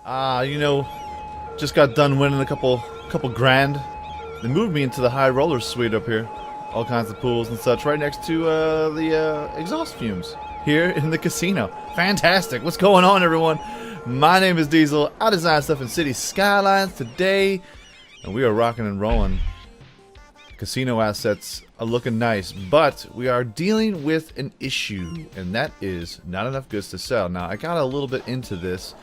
You know, just got done winning a couple grand. They moved me into the high roller suite up here. All kinds of pools and such, right next to the exhaust fumes here in the casino. Fantastic! What's going on, everyone? My name is Diesel. I design stuff in City Skylines today, and we are rocking and rolling. Casino assets are looking nice, but we are dealing with an issue, and that is not enough goods to sell. Now, I got a little bit into this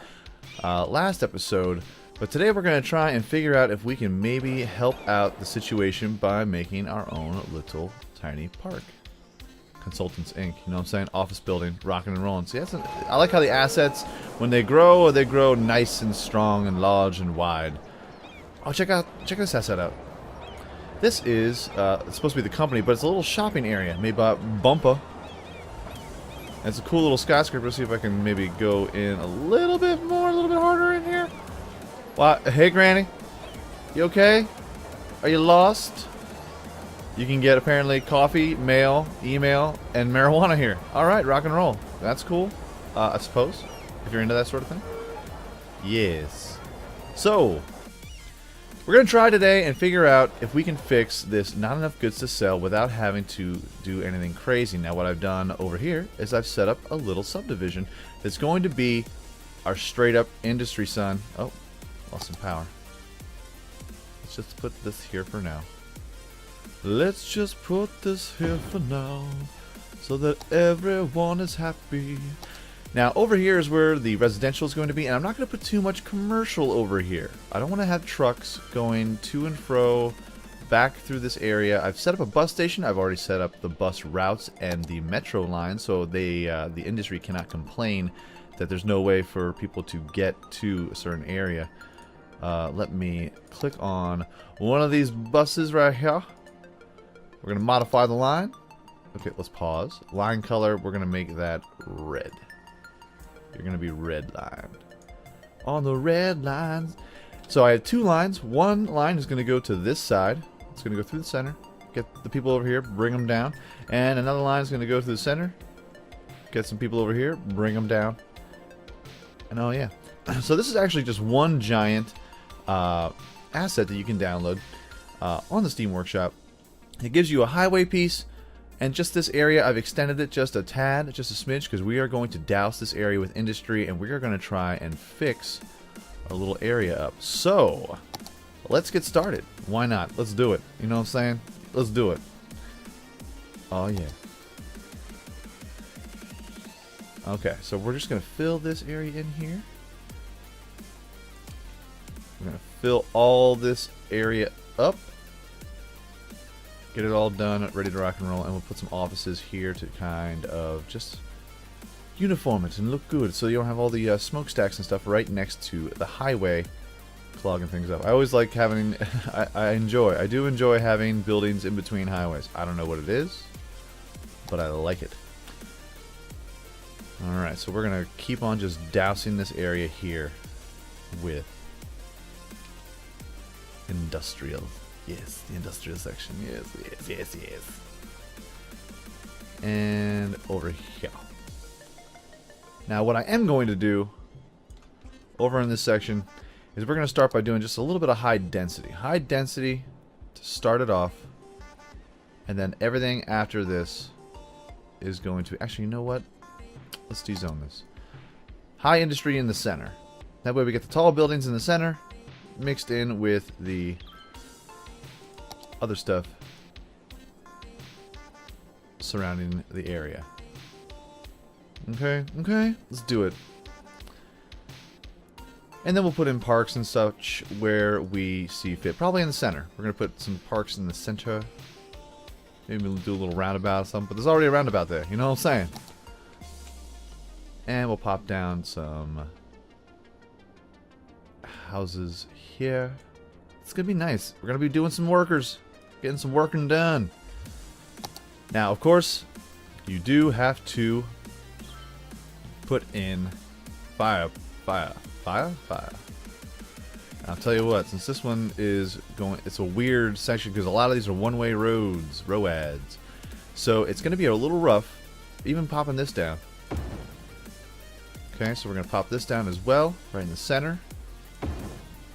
last episode, but today we're going to try and figure out if we can maybe help out the situation by making our own little tiny park. Consultants Inc. You know what I'm saying? Office building, rocking and rolling. See, I like how the assets, when they grow nice and strong and large and wide. Oh, check this asset out. This is it's supposed to be the company, but it's a little shopping area made by Bumpa. And it's a cool little skyscraper. See if I can maybe go in a little bit harder in here. What? Hey, Granny, you okay? Are you lost? You can get apparently coffee, mail, email, and marijuana here. All right, rock and roll. That's cool. I suppose if you're into that sort of thing. Yes. So we're going to try today and figure out if we can fix this not enough goods to sell without having to do anything crazy. Now, what I've done over here is I've set up a little subdivision that's going to be our straight up industry, son. Oh, lost some power. Let's just put this here for now. Let's just put this here for now so that everyone is happy. Now, over here is where the residential is going to be, and I'm not going to put too much commercial over here. I don't want to have trucks going to and fro back through this area. I've set up a bus station. I've already set up the bus routes and the metro line, so the industry cannot complain that there's no way for people to get to a certain area. Let me click on one of these buses right here. We're going to modify the line. Okay, let's pause. Line color, we're going to make that red. You're going to be red lined. On the red lines. So I have two lines. One line is going to go to this side. It's going to go through the center. Get the people over here, bring them down. And another line is going to go to the center. Get some people over here, bring them down. And oh yeah. So this is actually just one giant asset that you can download on the Steam Workshop. It gives you a highway piece. And just this area, I've extended it just a tad, just a smidge, because we are going to douse this area with industry, and we are going to try and fix our little area up. So, let's get started. Why not? Let's do it. You know what I'm saying? Let's do it. Oh, yeah. Okay, so we're just going to fill this area in here. We're going to fill all this area up. Get it all done, ready to rock and roll, and we'll put some offices here to kind of just uniform it and look good, so you don't have all the smokestacks and stuff right next to the highway clogging things up. I always like having, I do enjoy having buildings in between highways. I don't know what it is, but I like it. Alright, so we're going to keep on just dousing this area here with industrial. Yes, the industrial section. Yes. And over here. Now, what I am going to do over in this section is we're going to start by doing just a little bit of high density. High density to start it off. And then everything after this is going to... Actually, you know what? Let's dezone this. High industry in the center. That way we get the tall buildings in the center mixed in with the other stuff surrounding the area. Okay, let's do it. And then we'll put in parks and such where we see fit. Probably in the center. We're going to put some parks in the center. Maybe we'll do a little roundabout or something, but there's already a roundabout there. You know what I'm saying? And we'll pop down some houses here. It's going to be nice. We're going to be doing some workers. Getting some working done. Now, of course, you do have to put in fire. I'll tell you what, since this one is going, it's a weird section because a lot of these are one-way roads, roads. So it's going to be a little rough, even popping this down. Okay, so we're going to pop this down as well, right in the center.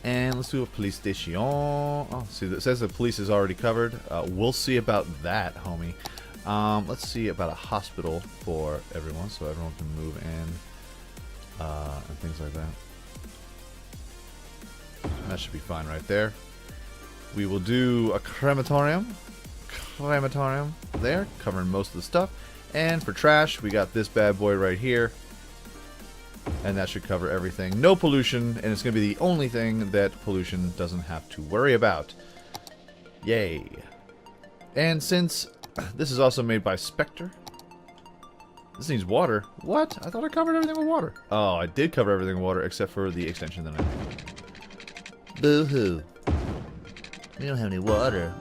And let's do a police station. Oh, see, it says the police is already covered. We'll see about that, homie. Let's see about a hospital for everyone, so everyone can move in and things like that. That should be fine right there. We will do a crematorium there, covering most of the stuff. And for trash, we got this bad boy right here. And that should cover everything. No pollution, and it's going to be the only thing that pollution doesn't have to worry about. Yay. And since this is also made by Spectre, this needs water. What? I thought I covered everything with water. Oh, I did cover everything with water except for the extension that I made. Boo-hoo. We don't have any water.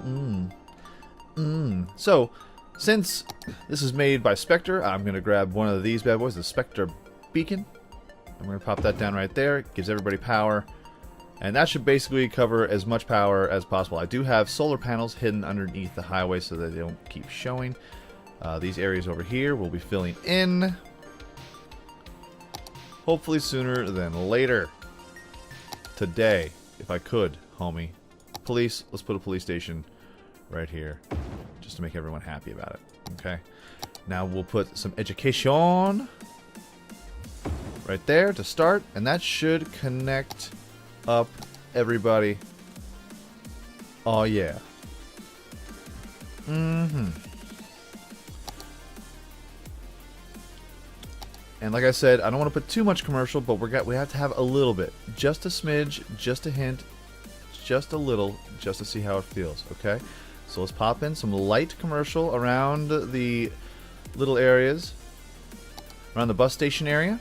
So, since this is made by Spectre, I'm going to grab one of these bad boys, the Spectre Beacon. I'm going to pop that down right there. It gives everybody power. And that should basically cover as much power as possible. I do have solar panels hidden underneath the highway so that they don't keep showing. These areas over here will be filling in. Hopefully sooner than later. Today, if I could, homie. Police, let's put a police station right here. Just to make everyone happy about it. Okay. Now we'll put some education right there to start, and that should connect up everybody. Oh yeah. And like I said, I don't want to put too much commercial, but we have to have a little bit, just a smidge, just a hint, just a little, just to see how it feels. Okay. So let's pop in some light commercial around the little areas, around the bus station area.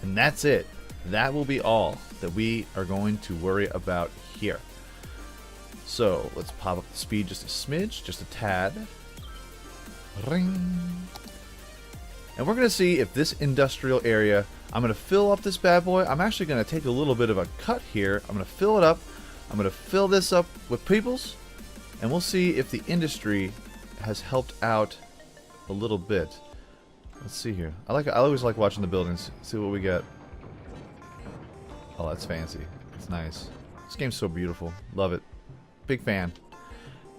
And that's it. That will be all that we are going to worry about here. So let's pop up the speed just a smidge, just a tad. Ring. And we're going to see if this industrial area, I'm going to fill up this bad boy. I'm actually going to take a little bit of a cut here. I'm going to fill it up. I'm going to fill this up with peoples. And we'll see if the industry has helped out a little bit. Let's see here. I always like watching the buildings. See what we get. Oh, that's fancy. It's nice. This game's so beautiful. Love it. Big fan.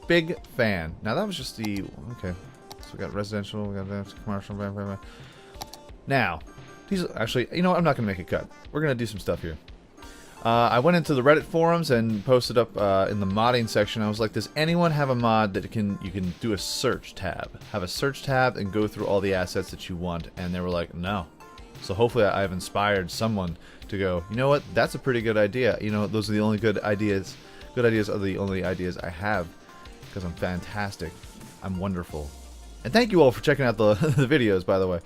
Big fan. Now that was just the... Okay. So we got residential. We got commercial. Blah, blah, blah. Now, these actually... You know what? I'm not going to make a cut. We're going to do some stuff here. I went into the Reddit forums and posted up in the modding section. I was like, does anyone have a mod that you can do a search tab? Have a search tab and go through all the assets that you want. And they were like, no. So hopefully I've inspired someone to go, you know what? That's a pretty good idea. You know, those are the only good ideas. Good ideas are the only ideas I have. Because I'm fantastic. I'm wonderful. And thank you all for checking out the, the videos, by the way.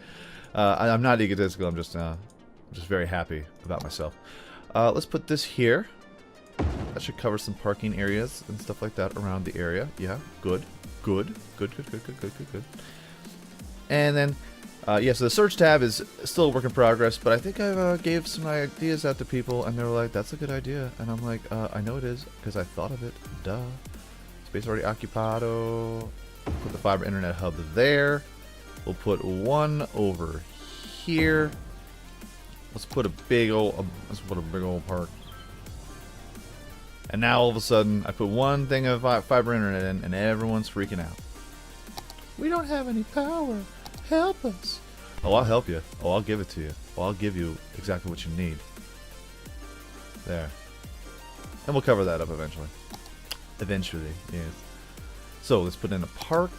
I'm not egotistical. I'm just very happy about myself. Let's put this here. That should cover some parking areas and stuff like that around the area. Yeah, good. And then, yeah, so the search tab is still a work in progress, but I think I gave some ideas out to people, and they were like, that's a good idea. And I'm like, I know it is, because I thought of it. Duh. Space already occupado. Put the fiber internet hub there. We'll put one over here. Let's put a big old park. And now all of a sudden, I put one thing of fiber internet in, and everyone's freaking out. We don't have any power. Help us. Oh, I'll help you. Oh, I'll give it to you. Oh, I'll give you exactly what you need. There. And we'll cover that up eventually. Eventually, yes. So let's put in a park.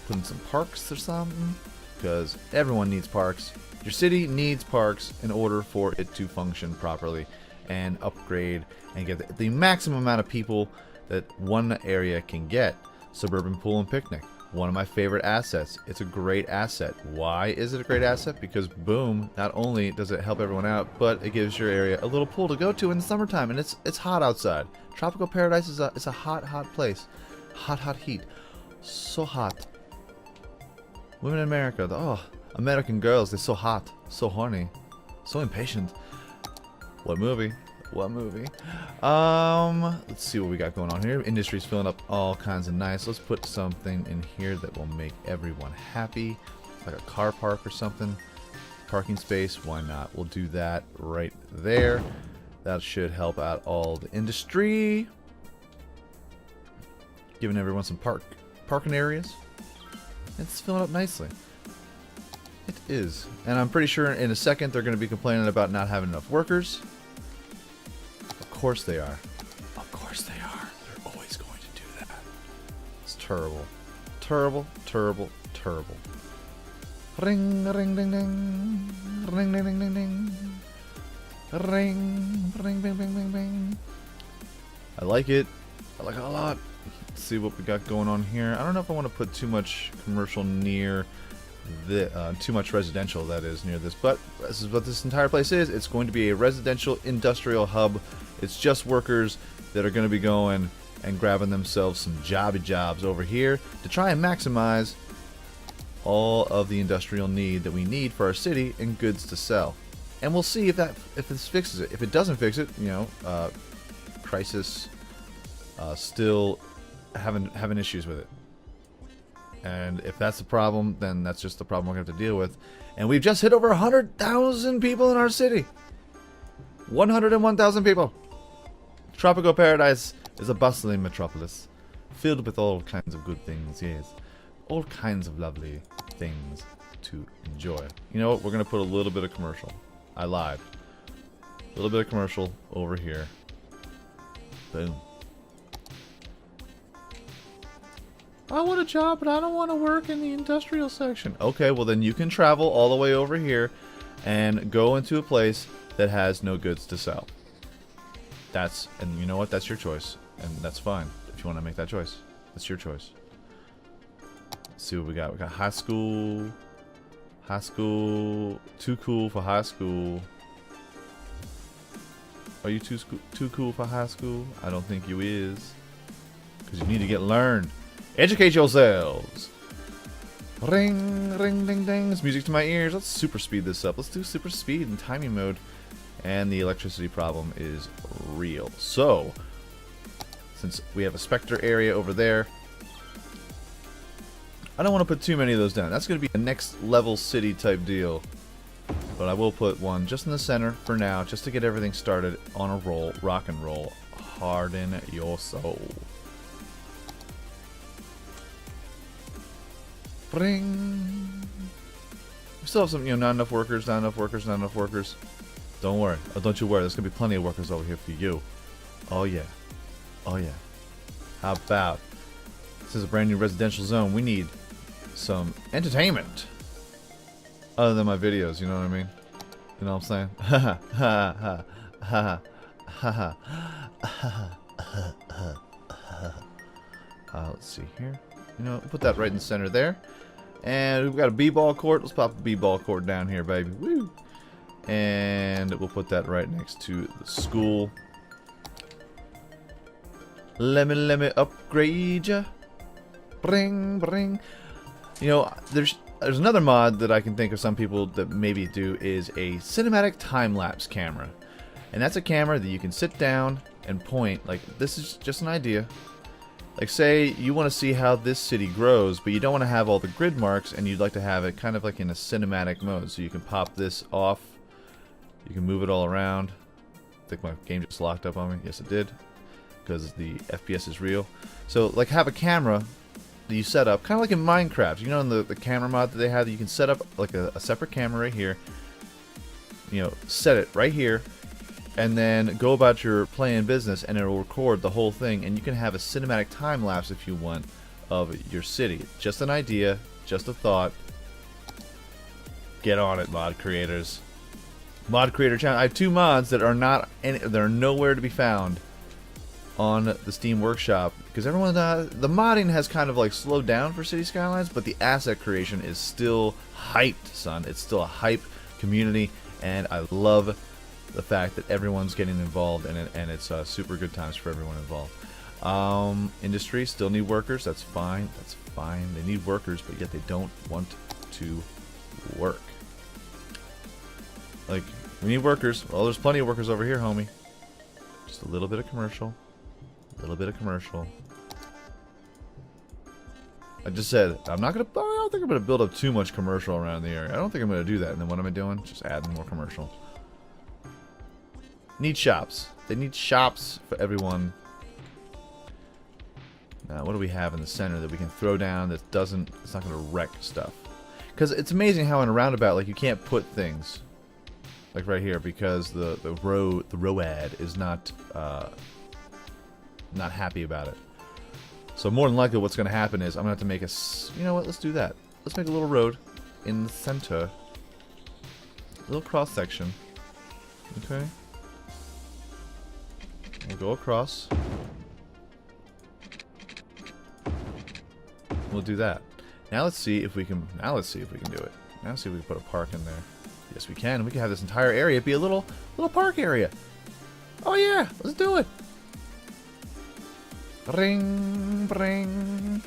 Put in some parks or something. Because everyone needs parks. Your city needs parks in order for it to function properly and upgrade and get the maximum amount of people that one area can get. Suburban pool and picnic. One of my favorite assets. It's a great asset. Why is it a great asset? Because boom, not only does it help everyone out, but it gives your area a little pool to go to in the summertime, and it's hot outside. Tropical Paradise is a hot place. Hot heat. So hot. Women in America, American girls, they're so hot, so horny, so impatient. What movie? What movie? Let's see what we got going on here. Industry's filling up all kinds of nice. Let's put something in here that will make everyone happy. Like a car park or something. Parking space, why not? We'll do that right there. That should help out all the industry. Giving everyone some parking areas. It's filling up nicely. It is. And I'm pretty sure in a second they're going to be complaining about not having enough workers. Of course they are. Of course they are. They're always going to do that. It's terrible. Terrible, terrible, terrible. Ring, ring, ding, ding. Ring, ding, ding, ding, ding. Ring, ring, bing, bing, bing, bing. I like it. I like it a lot. Let's see what we got going on here. I don't know if I want to put too much commercial near the, too much residential, that is, near this. But this is what this entire place is. It's going to be a residential industrial hub. It's just workers that are going to be going and grabbing themselves some jobs over here to try and maximize all of the industrial need that we need for our city and goods to sell. And we'll see if this fixes it. If it doesn't fix it, you know, Crisis still having issues with it. And if that's the problem, then that's just the problem we're going to have to deal with. And we've just hit over 100,000 people in our city. 101,000 people. Tropical Paradise is a bustling metropolis, filled with all kinds of good things, yes. All kinds of lovely things to enjoy. You know what? We're going to put a little bit of commercial. I lied. A little bit of commercial over here. Boom. I want a job, but I don't want to work in the industrial section. Okay, well then you can travel all the way over here and go into a place that has no goods to sell. And you know what? That's your choice. And that's fine. If you want to make that choice. That's your choice. Let's see what we got. We got high school. High school. Too cool for high school. Are you too cool for high school? I don't think you is. Because you need to get learned. Educate yourselves. Ring, ring, ding, ding. It's music to my ears. Let's super speed this up. Let's do super speed in timing mode. And the electricity problem is real. So, since we have a Spectre area over there, I don't want to put too many of those down. That's going to be a next level city type deal. But I will put one just in the center for now, just to get everything started on a roll. Rock and roll. Harden your soul. Bring. We still have some, not enough workers, not enough workers, not enough workers. Don't worry. Oh, don't you worry. There's going to be plenty of workers over here for you. Oh, yeah. Oh, yeah. How about, this is a brand new residential zone. We need some entertainment. Other than my videos, you know what I mean? You know what I'm saying? Ha ha ha ha ha ha. Let's see here. Put that right in the center there. And we've got a b-ball court. Let's pop a b-ball court down here, baby. Woo! And we'll put that right next to the school. Let me upgrade ya. Bring, bring. There's another mod that I can think of some people that maybe do is a cinematic time-lapse camera. And that's a camera that you can sit down and point. Like, this is just an idea. Like, say you want to see how this city grows, but you don't want to have all the grid marks, and you'd like to have it kind of like in a cinematic mode. So you can pop this off. You can move it all around. I think my game just locked up on me. Yes, it did. Because the FPS is real. So, like, have a camera that you set up, kind of like in Minecraft. In the camera mod that they have, you can set up like a separate camera right here. Set it right here. And then go about your playing business, and it will record the whole thing. And you can have a cinematic time lapse if you want of your city. Just an idea, just a thought. Get on it, mod creators. Mod creator channel. I have 2 mods that are they're nowhere to be found on the Steam Workshop, because everyone the modding has kind of like slowed down for City Skylines, but the asset creation is still hyped, son. It's still a hype community, and I love the fact that everyone's getting involved in it, and it's super good times for everyone involved. Industry still need workers. That's fine. That's fine. They need workers, but yet they don't want to work. Like, we need workers. Well, there's plenty of workers over here, homie. Just a little bit of commercial. A little bit of commercial. I just said, I don't think I'm going to build up too much commercial around the area. I don't think I'm going to do that. And then what am I doing? Just adding more commercial. Need shops. They need shops for everyone. Now, what do we have in the center that we can throw down that doesn't... It's not going to wreck stuff. Because it's amazing how in a roundabout, like, you can't put things... Like right here, because the road is not happy about it. So more than likely what's going to happen is I'm going to have to make a... You know what? Let's do that. Let's make a little road in the center. A little cross section. Okay. We'll go across. We'll do that. Now let's see if we can... Now let's see if we can do it. Now let's see if we can put a park in there. Yes, we can. We can have this entire area be a little park area. Oh yeah, let's do it. Ring, ring.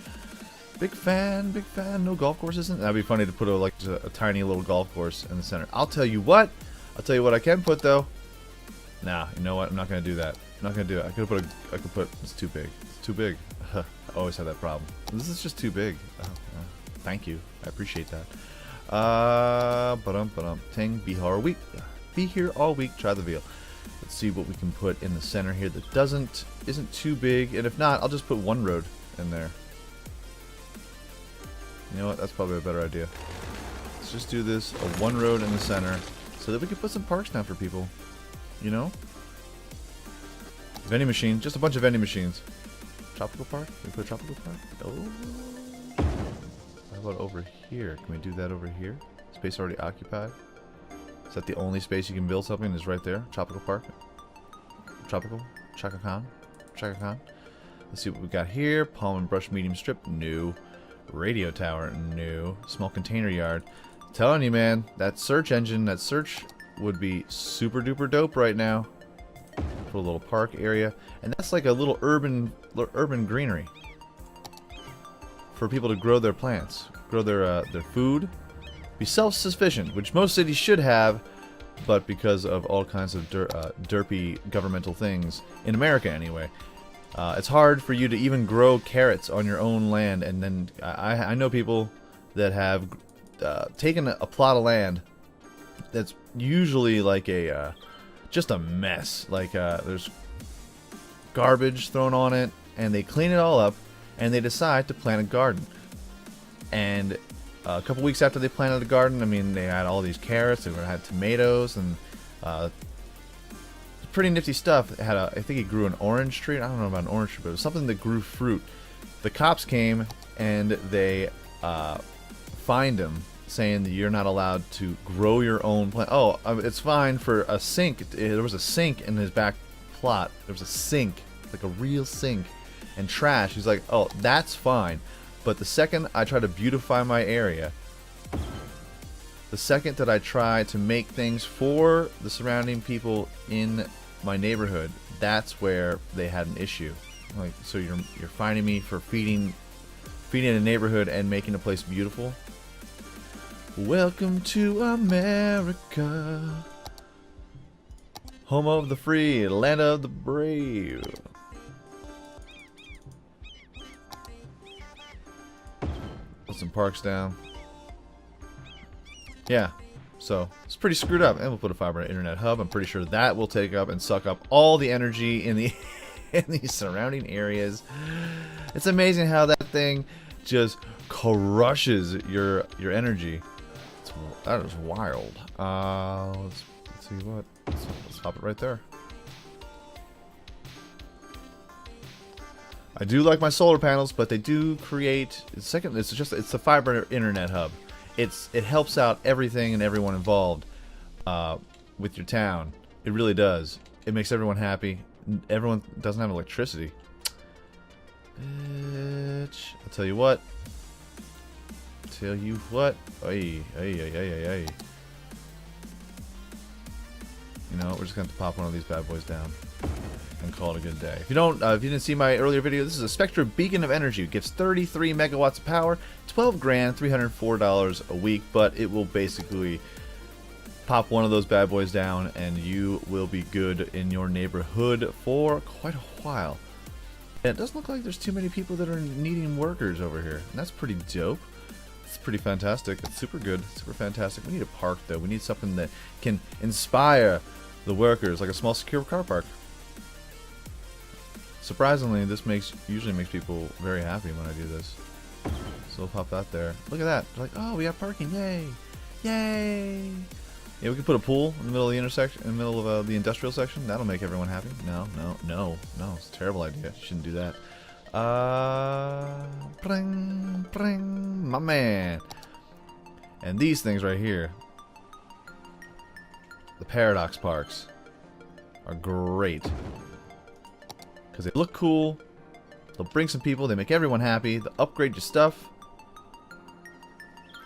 Big fan, big fan. No golf course isn't. That'd be funny to put a tiny little golf course in the center. I'll tell you what. I'll tell you what I can put though. Nah, you know what? I'm not gonna do that. I'm not gonna do it. I could put. It's too big. It's too big. I always have that problem. This is just too big. Oh, thank you. I appreciate that. Ting, be here all week. Be here all week. Try the veal. Let's see what we can put in the center here that isn't too big. And if not, I'll just put one road in there. You know what? That's probably a better idea. Let's just do this, a one road in the center, so that we can put some parks down for people. You know? Vending machine, just a bunch of vending machines. Tropical park? Can we put a tropical park? Oh. How about over here? Can we do that over here? Space already occupied. Is that the only space you can build something? Is right there? Tropical park? Tropical? Chaka Khan? Chaka Khan? Let's see what we got here. Palm and brush medium strip. New. Radio tower. New. Small container yard. I'm telling you, man, that search engine, that search would be super duper dope right now. Put a little park area. And that's like a little urban greenery. For people to grow their plants. Grow their food. Be self-sufficient, which most cities should have, but because of all kinds of derpy governmental things, in America anyway, it's hard for you to even grow carrots on your own land. And then I know people that have taken a plot of land that's usually like just a mess. Like there's garbage thrown on it, and they clean it all up, and they decide to plant a garden. And a couple weeks after they planted the garden, I mean, they had all these carrots, they had tomatoes, and pretty nifty stuff. It had I think he grew an orange tree. I don't know about an orange tree, but it was something that grew fruit. The cops came and they fined him, saying that you're not allowed to grow your own plant. Oh, it's fine for a sink. There was a sink in his back plot. There was a sink, like a real sink, and trash. He's like, oh, that's fine. But the second I try to beautify my area, the second that I try to make things for the surrounding people in my neighborhood, that's where they had an issue. Like, so you're finding me for feeding a neighborhood and making a place beautiful? Welcome to America, home of the free, land of the brave. Put some parks down. Yeah, so it's pretty screwed up. And we'll put a fiber internet hub. I'm pretty sure that will take up and suck up all the energy in the surrounding areas. It's amazing how that thing just crushes your energy. That is wild. Let's see what. Let's stop it right there. I do like my solar panels, but they do create. It's the fiber internet hub. It helps out everything and everyone involved with your town. It really does. It makes everyone happy. Everyone doesn't have electricity. Bitch. I'll tell you what. Ay. You know, we're just going to pop one of these bad boys down and call it a good day. If you didn't see my earlier video, this is a Spectra beacon of energy. It gives 33 megawatts of power, 12 grand, $304 a week, but it will basically pop one of those bad boys down and you will be good in your neighborhood for quite a while. And it doesn't look like there's too many people that are needing workers over here, and that's pretty dope. It's pretty fantastic. It's super good, super fantastic. We need a park though. We need something that can inspire the workers, like a small secure car park. Surprisingly, this usually makes people very happy when I do this. So we'll pop that there. Look at that. They're like, oh, we have parking. Yay. Yay. Yeah, we can put a pool in the middle of the intersection, in the middle of the industrial section. That'll make everyone happy. No. It's a terrible idea. You shouldn't do that. Pring, my man. And these things right here, the Paradox Parks, are great. Because they look cool, they'll bring some people, they make everyone happy, they'll upgrade your stuff,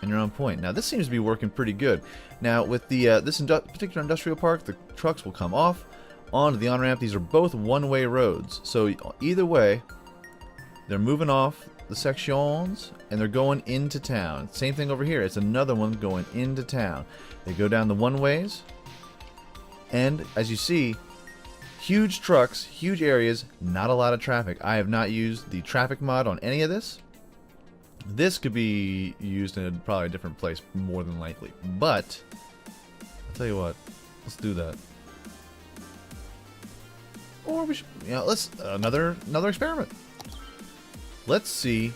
and you're on point. Now this seems to be working pretty good. Now with the this particular industrial park, the trucks will come off onto the on-ramp. These are both one-way roads, so either way, they're moving off the sections and they're going into town. Same thing over here, it's another one going into town. They go down the one-ways, and as you see, huge trucks, huge areas, not a lot of traffic. I have not used the traffic mod on any of this. This could be used in probably a different place, more than likely. But, I'll tell you what, let's do that. Or we should, let's, another experiment. Let's see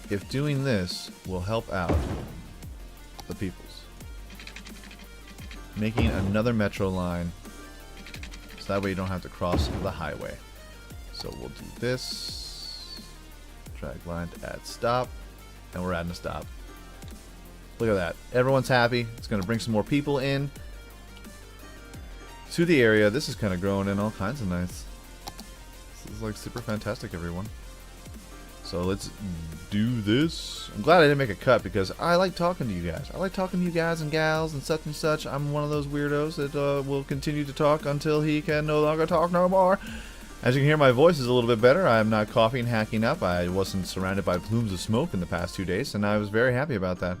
if doing this will help out the peoples. Making another metro line. That way you don't have to cross the highway. So we'll do this. Drag line to add stop. And we're adding a stop. Look at that. Everyone's happy. It's going to bring some more people in to the area. This is kind of growing in all kinds of nice. This is like super fantastic, everyone. So let's do this. I'm glad I didn't make a cut because I like talking to you guys. I like talking to you guys and gals and such and such. I'm one of those weirdos that will continue to talk until he can no longer talk no more. As you can hear, my voice is a little bit better. I'm not coughing, hacking up. I wasn't surrounded by plumes of smoke in the past 2 days, and I was very happy about that.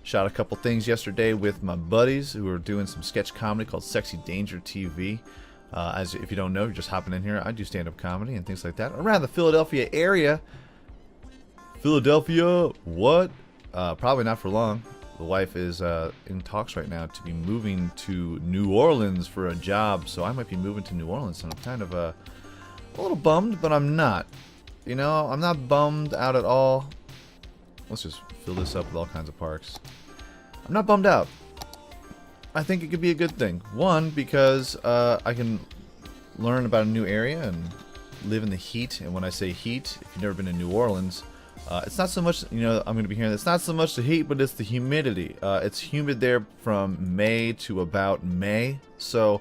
Shot a couple things yesterday with my buddies who are doing some sketch comedy called Sexy Danger TV. As if you don't know, you're just hopping in here. I do stand-up comedy and things like that around the Philadelphia area. Philadelphia, what? Probably not for long. The wife is in talks right now to be moving to New Orleans for a job, so I might be moving to New Orleans, and I'm kind of a little bummed, but I'm not. You know, I'm not bummed out at all. Let's just fill this up with all kinds of parks. I'm not bummed out. I think it could be a good thing. One, because I can learn about a new area and live in the heat, and when I say heat, if you've never been to New Orleans, it's not so much, I'm going to be hearing, it's not so much the heat, but it's the humidity. It's humid there from May to about May. So,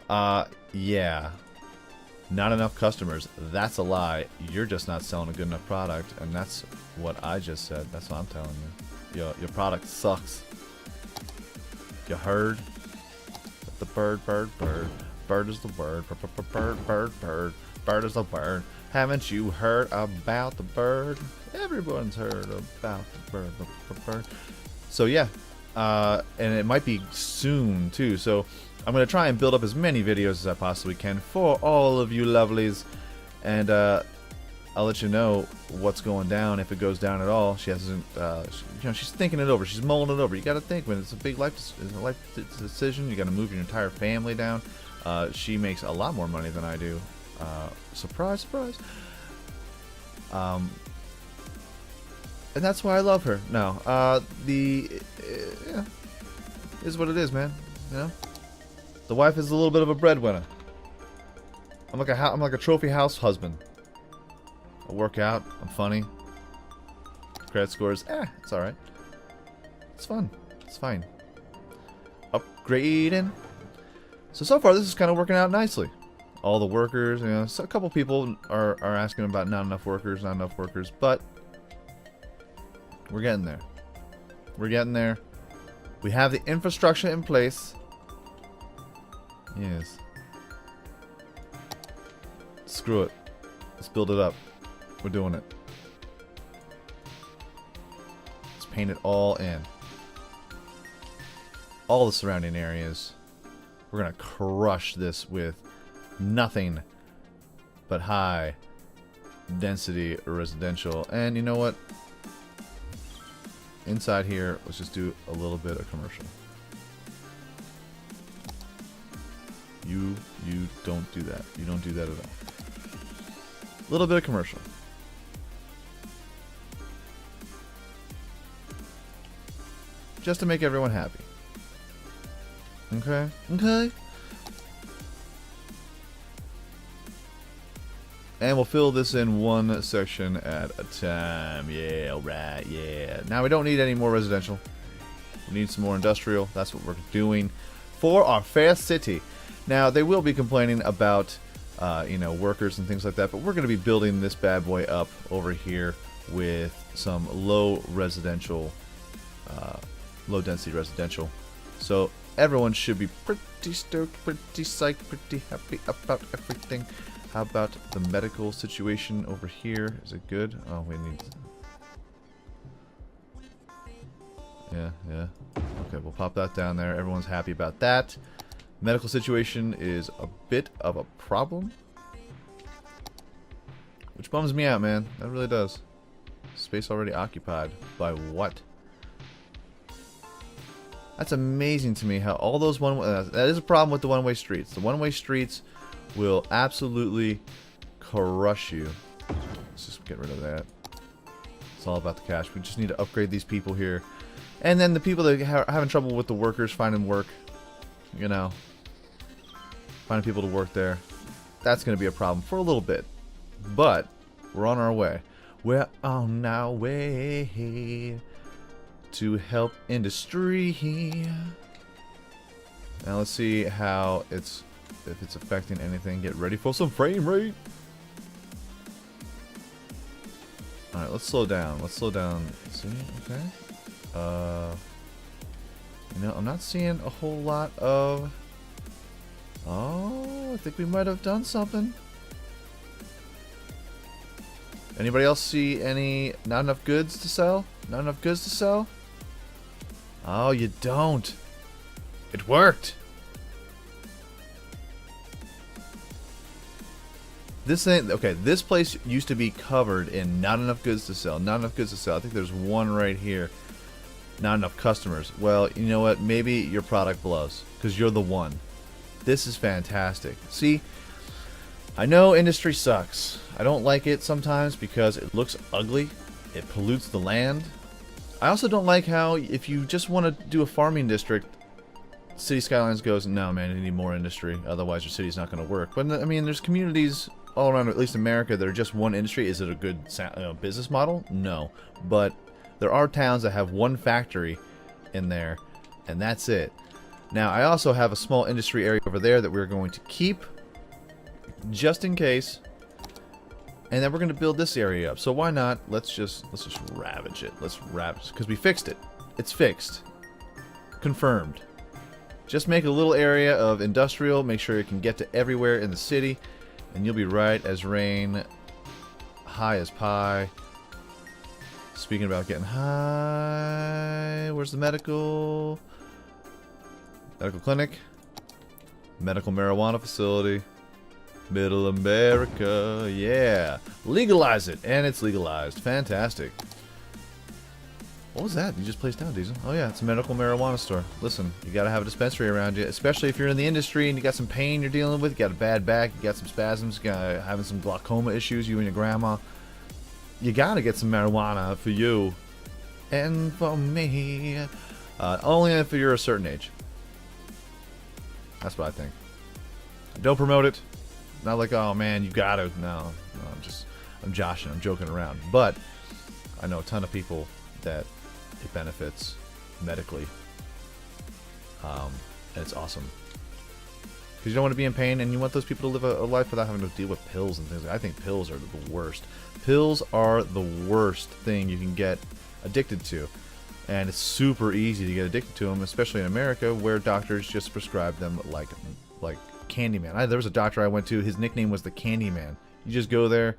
yeah, not enough customers. That's a lie. You're just not selling a good enough product, and that's what I just said. That's what I'm telling you. Your product sucks. You heard? The bird is the word. Bird is the word. Haven't you heard about the bird? Everyone's heard about the bird. So yeah, and it might be soon too. So I'm gonna try and build up as many videos as I possibly can for all of you lovelies, and I'll let you know what's going down if it goes down at all. She hasn't, she's thinking it over. She's mulling it over. You got to think when it's a big life decision. You got to move your entire family down. She makes a lot more money than I do. Surprise, surprise. And that's why I love her. No, yeah, is what it is, man. You know, the wife is a little bit of a breadwinner. I'm like a trophy house husband. I work out. I'm funny. Credit scores, it's all right. It's fun. It's fine. Upgrading. So far this is kind of working out nicely. All the workers, so a couple people are asking about not enough workers, but we're getting there. We're getting there. We have the infrastructure in place. Yes. Screw it. Let's build it up. We're doing it. Let's paint it all in. All the surrounding areas. We're gonna crush this with nothing but high density residential. And you know what? Inside here, let's just do a little bit of commercial. You don't do that. You don't do that at all. A little bit of commercial. Just to make everyone happy. Okay? Okay? And we'll fill this in one section at a time. Yeah, alright, yeah. Now we don't need any more residential. We need some more industrial. That's what we're doing for our fair city. Now, they will be complaining about, you know, workers and things like that, but we're going to be building this bad boy up over here with some low residential, low density residential. So everyone should be pretty stoked, pretty psyched, pretty happy about everything. How about the medical situation over here? Is it good? Oh, we need... Yeah. Okay, we'll pop that down there. Everyone's happy about that. Medical situation is a bit of a problem. Which bums me out, man. That really does. Space already occupied. By what? That's amazing to me how all those that is a problem with the one-way streets. The one-way streets will absolutely crush you. Let's just get rid of that. It's all about the cash. We just need to upgrade these people here. And then the people that are having trouble with the workers finding work, you know, finding people to work there, that's going to be a problem for a little bit. But we're on our way. We're on our way to help industry. Now let's see how if it's affecting anything. Get ready for some frame rate. Alright, let's slow down. Let's slow down. See? Okay. You know, I'm not seeing a whole lot of... Oh, I think we might have done something. Anybody else see any... Not enough goods to sell? Not enough goods to sell? Oh, you don't. It worked. This thing, okay, this place used to be covered in not enough goods to sell. Not enough goods to sell. I think there's one right here. Not enough customers. Well, you know what? Maybe your product blows because you're the one. This is fantastic. See, I know industry sucks. I don't like it sometimes because it looks ugly. It pollutes the land. I also don't like how if you just want to do a farming district, City Skylines goes, no man, you need more industry. Otherwise your city's not going to work. But I mean, there's communities all around, at least America, that are just one industry. Is it a good business model? No. But there are towns that have one factory in there, and that's it. Now, I also have a small industry area over there that we're going to keep, just in case. And then we're going to build this area up. So why not? Let's just ravage it. Let's ravage it, because we fixed it. It's fixed. Confirmed. Just make a little area of industrial. Make sure it can get to everywhere in the city, and you'll be right as rain, high as pie. Speaking about getting high, where's the medical clinic? Medical marijuana facility. Middle America, yeah. Legalize it, and it's legalized. Fantastic. What was that you just placed down, Diesel? Oh yeah, it's a medical marijuana store. Listen, you gotta have a dispensary around you, especially if you're in the industry and you got some pain you're dealing with, you got a bad back, you got some spasms, you got having some glaucoma issues, you and your grandma. You gotta get some marijuana for you and for me. Only if you're a certain age. That's what I think. Don't promote it. Not like, oh man, you gotta. No, I'm joshing, I'm joking around. But I know a ton of people that it benefits medically. And it's awesome. Because you don't want to be in pain, and you want those people to live a life without having to deal with pills and things. I think pills are the worst. Pills are the worst thing you can get addicted to. And it's super easy to get addicted to them, especially in America, where doctors just prescribe them like Candyman. There was a doctor I went to, his nickname was the Candyman. You just go there,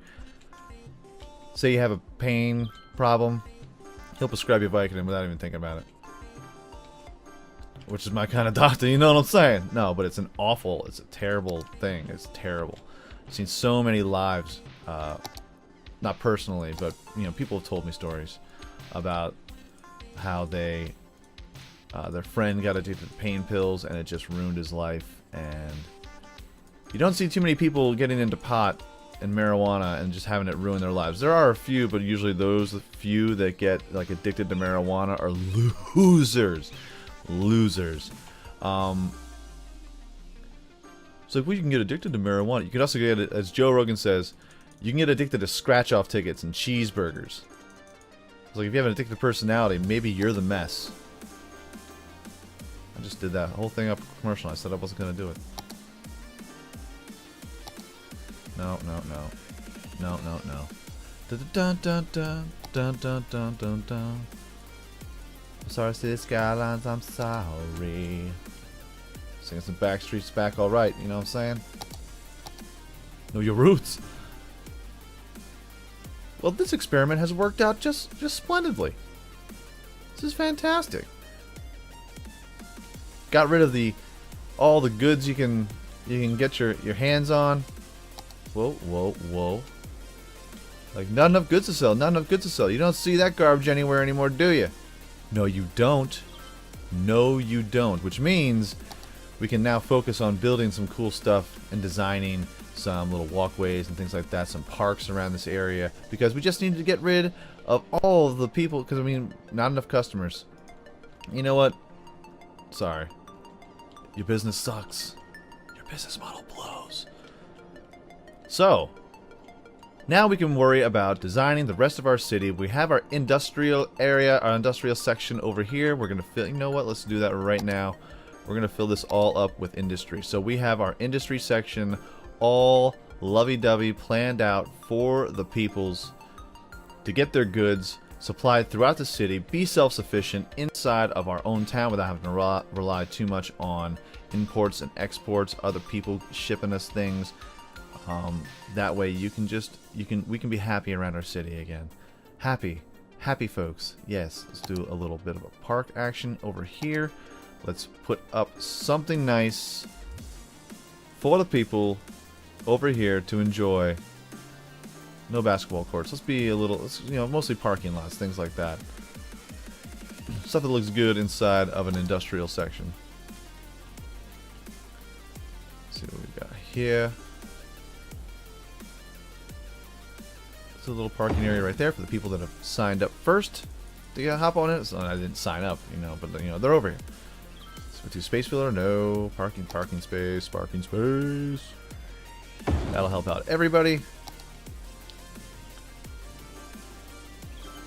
say you have a pain problem, he'll prescribe you Vicodin without even thinking about it. Which is my kind of doctor, you know what I'm saying? No, but it's a terrible thing. It's terrible. I've seen so many lives, not personally, but you know, people have told me stories about how they, their friend got addicted to pain pills and it just ruined his life, and You don't see too many people getting into pot and marijuana and just having it ruin their lives. There are a few, but usually those few that get like addicted to marijuana are losers. Losers. So if we can get addicted to marijuana, you can also get, as Joe Rogan says, you can get addicted to scratch-off tickets and cheeseburgers. It's like if you have an addictive personality, maybe you're the mess. I just did that whole thing up commercial. I said I wasn't going to do it. No, no, no. No, no, no. Dun dun dun dun dun dun dun dun. I'm sorry, City Skylines, I'm sorry. Singing some Backstreet's Back Alright, you know what I'm saying? Know your roots. Well, this experiment has worked out just splendidly. This is fantastic. Got rid of all the goods you can get your hands on. Whoa, whoa, whoa. Like, not enough goods to sell, not enough goods to sell. You don't see that garbage anywhere anymore, do you? No, you don't. No, you don't. Which means we can now focus on building some cool stuff and designing some little walkways and things like that, some parks around this area, because we just need to get rid of all of the people, because I mean, not enough customers. You know what? Sorry. Your business sucks. Your business model blows. So, now we can worry about designing the rest of our city. We have our industrial area, our industrial section over here. We're going to fill, you know what? Let's do that right now. We're going to fill this all up with industry. So we have our industry section all lovey-dovey planned out for the peoples to get their goods supplied throughout the city, be self-sufficient inside of our own town without having to rely too much on imports and exports, other people shipping us things. That way we can be happy around our city again. Happy folks. Yes, let's do a little bit of a park action over here. Let's put up something nice for the people over here to enjoy. No basketball courts. Let's be a little, you know, mostly parking lots, things like that. Stuff that looks good inside of an industrial section. Let's see what we got here. It's a little parking area right there for the people that have signed up first to hop on it. So I didn't sign up, you know, but you know they're over here. So we do space filler, no parking space. That'll help out everybody.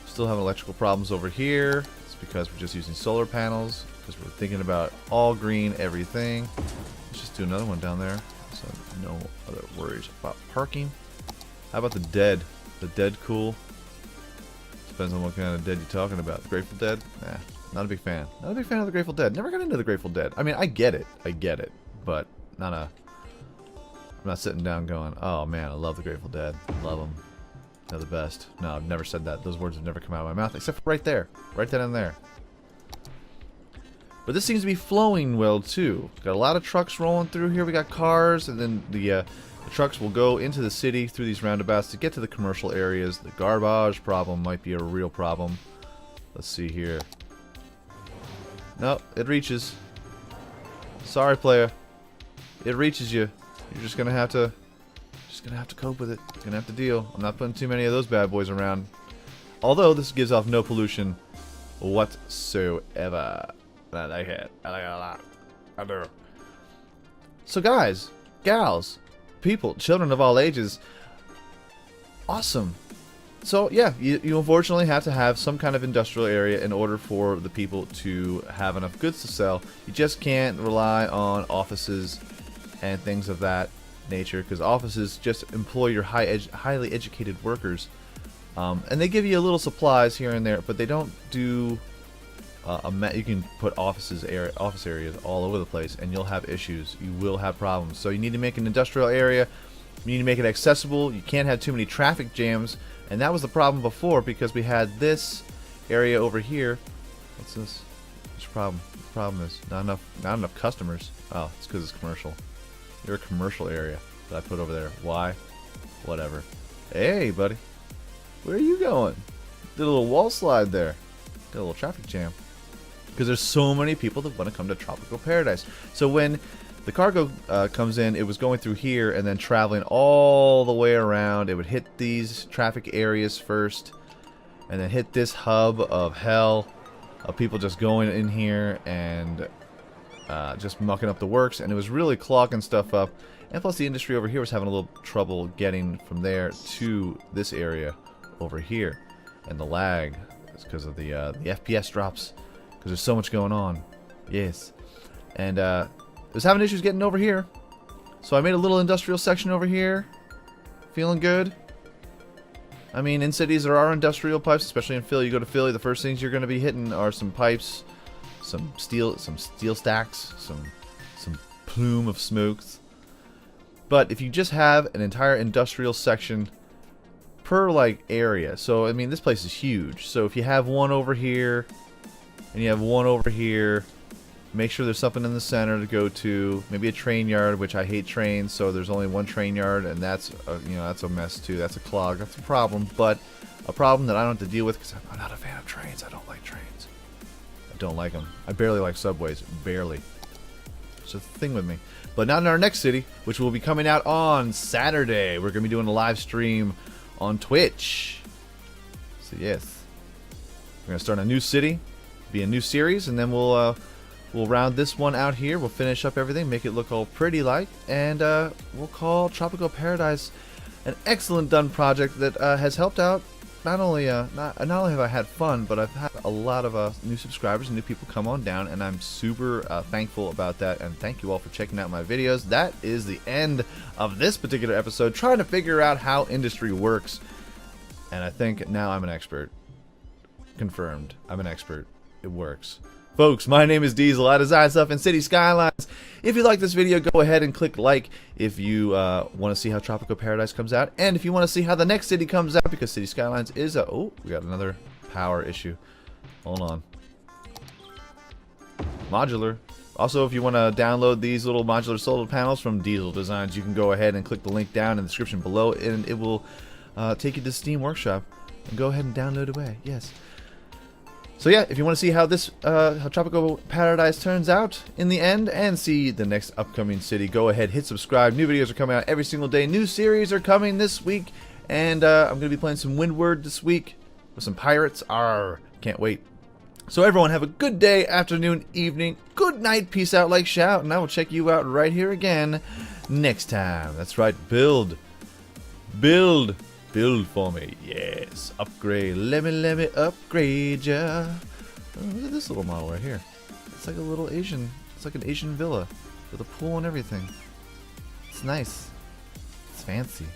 Still having electrical problems over here. It's because we're just using solar panels, because we're thinking about all green everything. Let's just do another one down there. So no other worries about parking. How about the dead? The dead cool? Depends on what kind of dead you're talking about. The Grateful Dead? Nah, not a big fan. Not a big fan of the Grateful Dead. Never got into the Grateful Dead. I mean, I get it, but I'm not sitting down going, oh man, I love the Grateful Dead. Love them. They're the best. No, I've never said that. Those words have never come out of my mouth, except for right there. Right then and there. But this seems to be flowing well, too. Got a lot of trucks rolling through here. We got cars, and then the trucks will go into the city through these roundabouts to get to the commercial areas. The garbage problem might be a real problem. Let's see here. Nope, it reaches. Sorry, player. It reaches you. You're just gonna have to cope with it. You're gonna have to deal. I'm not putting too many of those bad boys around. Although this gives off no pollution whatsoever. I like it. I like it a lot. I do. So guys, gals, people, children of all ages, awesome. So yeah, you unfortunately have to have some kind of industrial area in order for the people to have enough goods to sell. You just can't rely on offices and things of that nature, because offices just employ your highly educated workers, and they give you a little supplies here and there, but they don't do you can put office areas all over the place, and you'll have issues. You will have problems. So you need to make an industrial area. You need to make it accessible. You can't have too many traffic jams, and that was the problem before, because we had this area over here. What's this? What's the problem? The problem is not enough customers. Oh, it's because it's commercial. You're a commercial area that I put over there. Why? Whatever. Hey, buddy. Where are you going? Did a little wall slide there. Did a little traffic jam. Because there's so many people that want to come to Tropical Paradise. So when the cargo comes in, it was going through here and then traveling all the way around. It would hit these traffic areas first and then hit this hub of hell of people just going in here and just mucking up the works, and it was really clogging stuff up. And plus the industry over here was having a little trouble getting from there to this area over here, and the lag is because of the FPS drops, because there's so much going on. Yes. And it was having issues getting over here, so I made a little industrial section over here. Feeling good. I mean, in cities there are industrial pipes, especially in Philly. You go to Philly, the first things you're going to be hitting are some pipes, some steel stacks, some plume of smokes. But if you just have an entire industrial section per like area, so I mean this place is huge. So if you have one over here and you have one over here, make sure there's something in the center to go to. Maybe a train yard, which I hate trains, so there's only one train yard, and that's you know, that's a mess too. That's a clog. That's a problem, but a problem that I don't have to deal with because I'm not a fan of trains. I don't like trains. I don't like them. I barely like subways. Barely. It's a thing with me. But not in our next city, which will be coming out on Saturday. We're going to be doing a live stream on Twitch. So yes, we're going to start a new city, be a new series, and then we'll round this one out here. We'll finish up everything, make it look all pretty like, and we'll call Tropical Paradise an excellent done project that has helped out. Not only not only have I had fun, but I've had a lot of new subscribers and new people come on down, and I'm super thankful about that. And thank you all for checking out my videos. That is the end of this particular episode, trying to figure out how industry works. And I think now I'm an expert. Confirmed. I'm an expert. It works. Folks, my name is Diesel. I design stuff in City Skylines. If you like this video, go ahead and click like if you want to see how Tropical Paradise comes out. And if you want to see how the next city comes out, because City Skylines is a... Oh, we got another power issue. Hold on. Modular. Also, if you want to download these little modular solar panels from DieselDesigns, you can go ahead and click the link down in the description below, and it will take you to Steam Workshop. And go ahead and download away. Yes. So yeah, if you want to see how this how Tropical Paradise turns out in the end and see the next upcoming city, go ahead, hit subscribe. New videos are coming out every single day. New series are coming this week, and I'm going to be playing some Windward this week with some pirates. Arr, can't wait. So everyone have a good day, afternoon, evening, good night, peace out, like, shout, and I will check you out right here again next time. That's right, build for me, yes. Upgrade, let me upgrade ya. Oh, look at this little model right here. It's like a little Asian, it's like an Asian villa with a pool and everything. It's nice. It's fancy.